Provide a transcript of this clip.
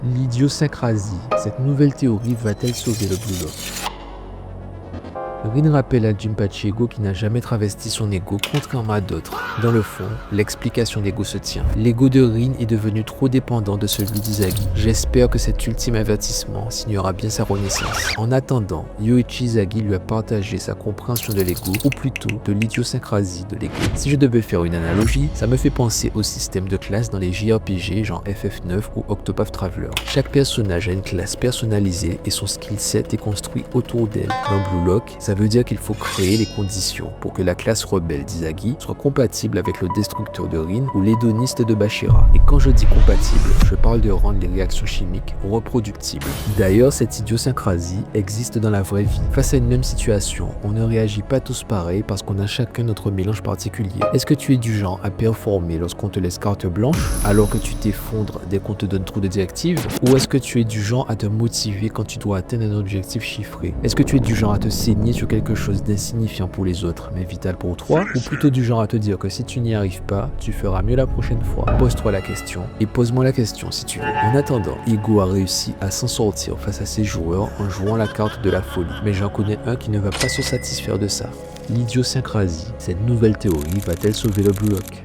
L'idiosyncrasie, cette nouvelle théorie va-t-elle sauver le Blue Lock? Rin rappelle à Jinpachi Ego qui n'a jamais travesti son ego, contrairement à d'autres. Dans le fond, l'explication d'Ego se tient. L'ego de Rin est devenu trop dépendant de celui d'Izagi. J'espère que cet ultime avertissement signera bien sa renaissance. En attendant, Yoichi Izagi lui a partagé sa compréhension de l'ego, ou plutôt de l'idiosyncrasie de l'ego. Si je devais faire une analogie, ça me fait penser au système de classe dans les JRPG genre FF9 ou Octopath Traveler. Chaque personnage a une classe personnalisée et son skill set est construit autour d'elle. Dans Blue Lock, ça veut dire qu'il faut créer les conditions pour que la classe rebelle d'Izagi soit compatible avec le destructeur de Rin ou l'hédoniste de Bashira. Et quand je dis compatible, je parle de rendre les réactions chimiques reproductibles. D'ailleurs, cette idiosyncrasie existe dans la vraie vie. Face à une même situation, on ne réagit pas tous pareil parce qu'on a chacun notre mélange particulier. Est-ce que tu es du genre à performer lorsqu'on te laisse carte blanche alors que tu t'effondres dès qu'on te donne trop de directives? Ou est-ce que tu es du genre à te motiver quand tu dois atteindre un objectif chiffré? Est-ce que tu es du genre à te saigner sur quelque chose d'insignifiant pour les autres mais vital pour toi, ou plutôt du genre à te dire que si tu n'y arrives pas, tu feras mieux la prochaine fois? Pose-toi la question et pose-moi la question si tu veux. En attendant, Ego a réussi à s'en sortir face à ses joueurs en jouant la carte de la folie, mais j'en connais un qui ne va pas se satisfaire de ça. L'idiosyncrasie, cette nouvelle théorie va-t-elle sauver le Blue Lock?